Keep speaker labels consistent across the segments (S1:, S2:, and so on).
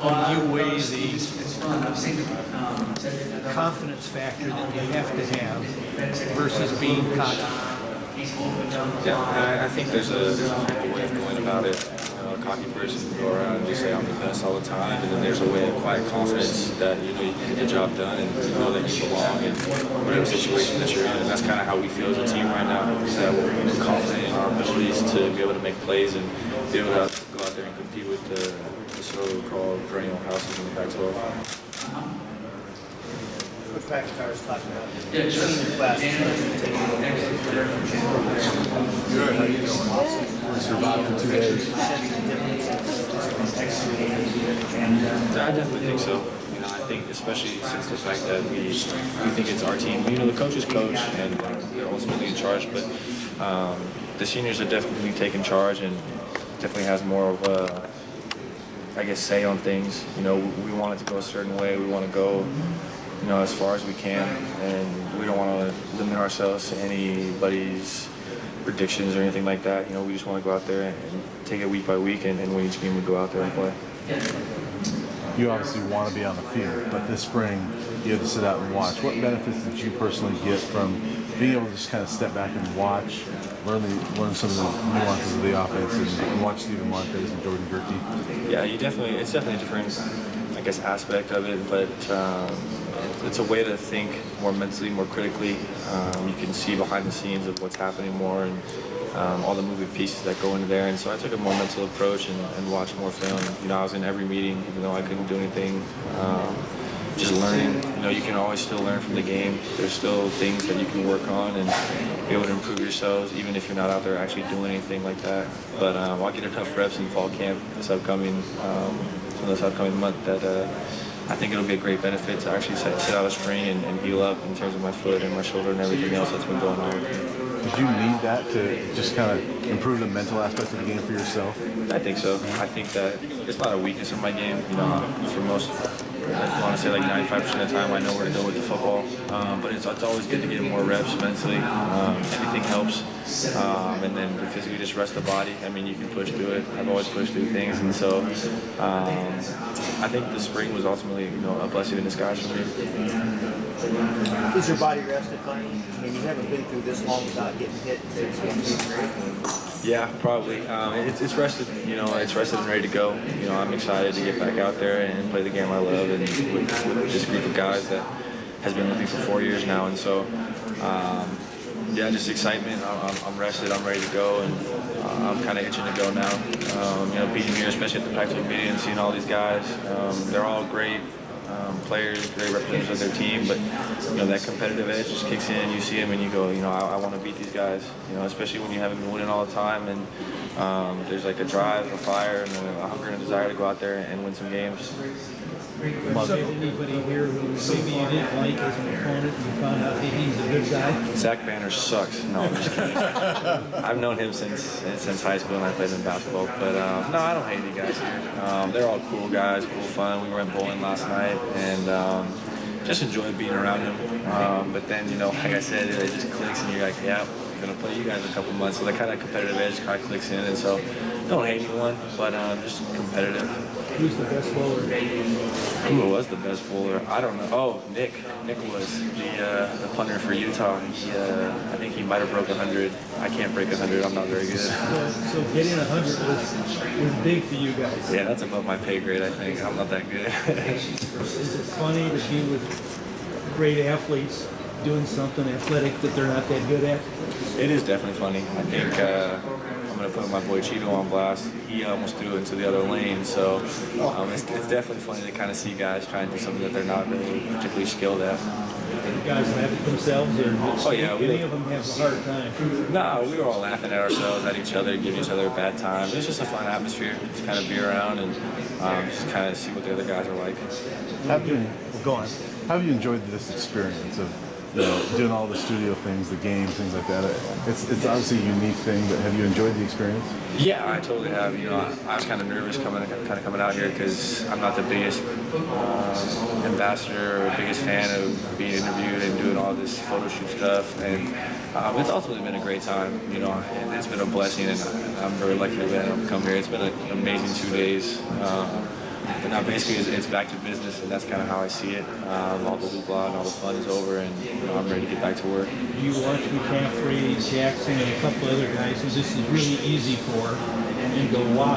S1: how do you weigh the confidence factor that you have to have versus being cocky?
S2: Yeah, I think there's a humble way of going about it. A cocky person will go around and just say I'm the best all the time, and then there's a way of quiet confidence that you know you can get the job done and you know that you belong in whatever situation that you're in. And that's kind of how we feel as a team right now, is that we're confident in our abilities to be able to make plays and be able to go out there and compete with the so-called perennial houses in the Pac-12.
S3: What Pac-12 talking about? Yeah, just in class.
S4: Good. How you doing? We survived for 2 days.
S2: I definitely think so. You know, I think especially since the fact that we think it's our team. You know, the coaches coach and they're ultimately in charge, but the seniors are definitely taking charge and definitely has more of a, I guess, say on things. You know, we want it to go a certain way. We want to go, you know, as far as we can, and we don't want to limit ourselves to anybody's predictions or anything like that. You know, we just want to go out there and take it week by week, and win each game we go out there and play.
S4: You obviously want to be on the field, but this spring you had to sit out and watch. What benefits did you personally get from being able to just kind of step back and watch, learn some of the nuances of the offense, and watch Steven Montez and Jordan Gerke?
S2: Yeah, it's definitely a different, I guess, aspect of it, but it's a way to think more mentally, more critically. You can see behind the scenes of what's happening more, and all the moving pieces that go into there. And so I took a more mental approach and watched more film. You know, I was in every meeting, even though I couldn't do anything. Just learning. You know, you can always still learn from the game. There's still things that you can work on and be able to improve yourselves, even if you're not out there actually doing anything like that. But I'll get enough reps in fall camp this upcoming month that I think it'll be a great benefit to actually sit out a spring and heal up in terms of my foot and my shoulder and everything else that's been going on.
S4: Did you need that to just kind of improve the mental aspect of the game for yourself?
S2: I think so. I think that it's not a weakness of my game. You know, for most, I want to say like 95% of the time I know where to go with the football. But it's always good to get more reps mentally. Anything helps. And then to physically just rest the body. I mean, you can push through it. I've always pushed through things. And so I think the spring was ultimately, you know, a blessing in disguise for me.
S3: Is your body rested finally? I mean, you haven't been through this long without getting hit since you.
S2: Yeah, probably. It's rested. You know, it's rested and ready to go. You know, I'm excited to get back out there and play the game I love, and with this group of guys that has been with me for 4 years now. And so, yeah, just excitement. I'm rested. I'm ready to go, and I'm kind of itching to go now. You know, being here, especially at the Pac-12 meeting, and seeing all these guys, they're all great. Players, great representatives of their team, but you know that competitive edge just kicks in. You see them and you go, you know, I want to beat these guys. You know, especially when you haven't been winning all the time, and there's like a drive, a fire, and a hunger and a desire to go out there and win some games.
S1: Was there anybody here who maybe you didn't like as an opponent and you found out that he's a good guy?
S2: Zach Banner sucks. No, I'm just kidding. I've known him since high school and I played in basketball. But no, I don't hate you guys here. They're all cool guys, cool fun. We went bowling last night and just enjoyed being around them. But then, you know, like I said, it just clicks and you're like, yeah, I'm going to play you guys in a couple months. So that kind of competitive edge kind of clicks in. And so don't hate anyone, but just competitive.
S1: Who's the best bowler?
S2: Who was the best bowler? I don't know. Oh, Nick. Nick was the punter for Utah. I think he might have broke 100. I can't break 100. I'm not very good.
S1: So getting 100 was big for you guys.
S2: Yeah, that's above my pay grade, I think. I'm not that good.
S1: Is it funny to be with great athletes doing something athletic that they're not that good at?
S2: It is definitely funny. I think I'm going to put my boy Cheeto on blast. He almost threw it into the other lane, so it's definitely funny to kind of see guys trying to do something that they're not really particularly skilled at.
S1: The guys laugh at themselves, or
S2: oh, yeah,
S1: any of them have a hard time?
S2: No, we were all laughing at ourselves, at each other, giving each other a bad time. It was just a fun atmosphere to kind of be around and just kind of see what the other guys are like.
S4: How have you enjoyed this experience of, you know, doing all the studio things, the games, things like that? It's obviously a unique thing, but have you enjoyed the experience?
S2: Yeah, I totally have. You know, I was kind of nervous coming out here because I'm not the biggest ambassador or biggest fan of being interviewed and doing all this photo shoot stuff. And it's ultimately been a great time. You know, it's been a blessing, and I'm very lucky to have come here. It's been an amazing 2 days. but now basically it's back to business, and that's kind of how I see it. All the hoopla and all the fun is over, and I'm ready to get back to work.
S1: You watch McCaffrey, Jackson, and a couple other guys who this is really easy for, and go, wow.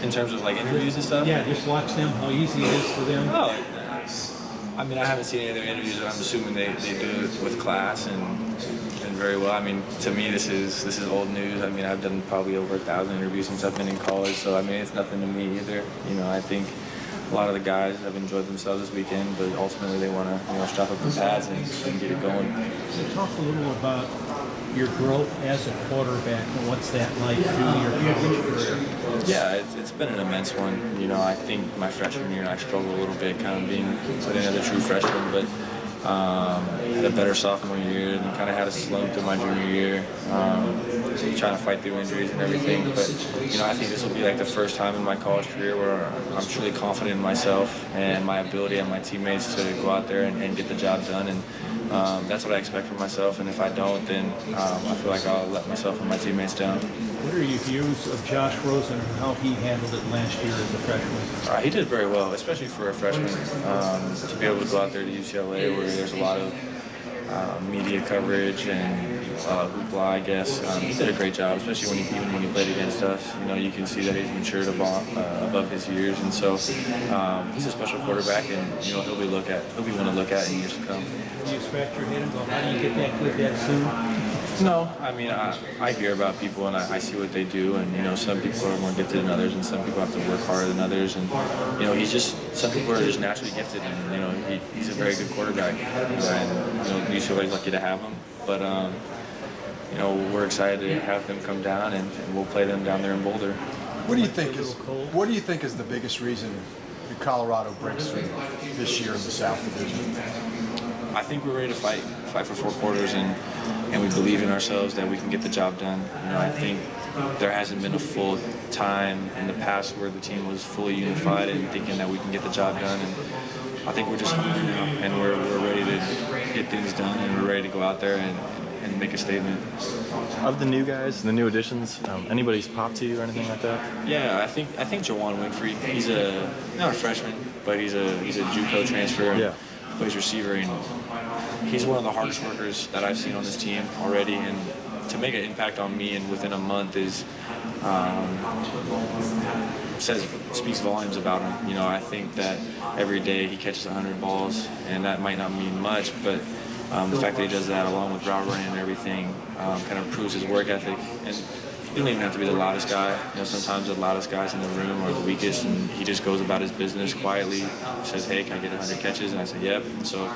S2: In terms of like interviews and stuff?
S1: Yeah, just watch them, how easy it is for them.
S2: Oh, I mean, I haven't seen any of their interviews, but I'm assuming they do it with class and very well. I mean, to me, this is old news. I mean, I've done probably over 1,000 interviews since I've been in college, so I mean, it's nothing to me either. You know, I think a lot of the guys have enjoyed themselves this weekend, but ultimately they want to, strap up the pads and get it going.
S1: So talk a little about your growth as a quarterback and what's that like through your college career?
S2: Yeah, it's been an immense one. You know, I think my freshman year I struggled a little bit, kind of being put in as a true freshman, but had a better sophomore year and kind of had a slump through my junior year, trying to fight through injuries and everything. But, I think this will be like the first time in my college career where I'm truly confident in myself and my ability and my teammates to go out there and get the job done. And that's what I expect from myself. And if I don't, then I feel like I'll let myself and my teammates down.
S1: What are your views of Josh Rosen and how he handled it last year as a freshman?
S2: He did very well, especially for a freshman. To be able to go out there to UCLA where there's a lot of media coverage and hoopla, I guess. He did a great job, especially even when he played against us. You can see that he's matured above his years, and so he's a special quarterback, and he'll be one to look at in years to come.
S1: Do you scratch your head and go, how do you get that good that soon?
S2: No, I mean, I hear about people and I see what they do, and some people are more gifted than others, and some people have to work harder than others, and some people are just naturally gifted, and he's a very good quarterback, and UCLA's lucky to have him, but we're excited to have them come down, and we'll play them down there in Boulder.
S5: What do you think is the biggest reason that Colorado breaks through this year in the South Division?
S2: I think we're ready to fight for 4 quarters, and we believe in ourselves that we can get the job done. I think there hasn't been a full time in the past where the team was fully unified and thinking that we can get the job done. And I think we're just hungry now, and we're ready to get things done, and we're ready to go out there and make a statement.
S6: Of the new guys, the new additions, anybody's popped to you or anything like that?
S2: Yeah, I think Jawan Winfrey. He's not a freshman, but he's a JUCO transfer.
S6: Yeah.
S2: Plays receiver, and he's one of the hardest workers that I've seen on this team already, and to make an impact on me and within a month is speaks volumes about him. I think that every day he catches 100 balls, and that might not mean much, but the fact that he does that along with route running and everything kind of proves his work ethic. And you don't even have to be the loudest guy. Sometimes the loudest guys in the room are the weakest, and he just goes about his business quietly. Says, "Hey, can I get 100 catches?" And I say, "Yep." And so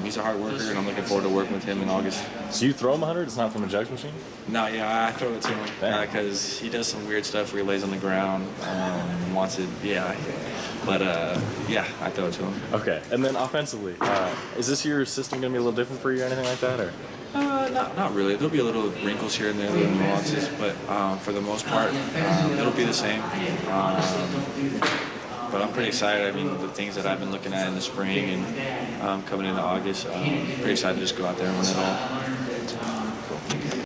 S2: he's a hard worker, and I'm looking forward to working with him in August.
S6: So you throw him 100? It's not from a jugs machine?
S2: No, yeah, I throw it to him because he does some weird stuff where he lays on the ground, wants it. Yeah, but yeah, I throw it to him.
S6: Okay, and then offensively, is this year's system going to be a little different for you or anything like that, or?
S2: Not really. There'll be a little wrinkles here and there, little nuances, but for the most part, it'll be the same. But I'm pretty excited. I mean, the things that I've been looking at in the spring and coming into August, I'm pretty excited to just go out there and win it all.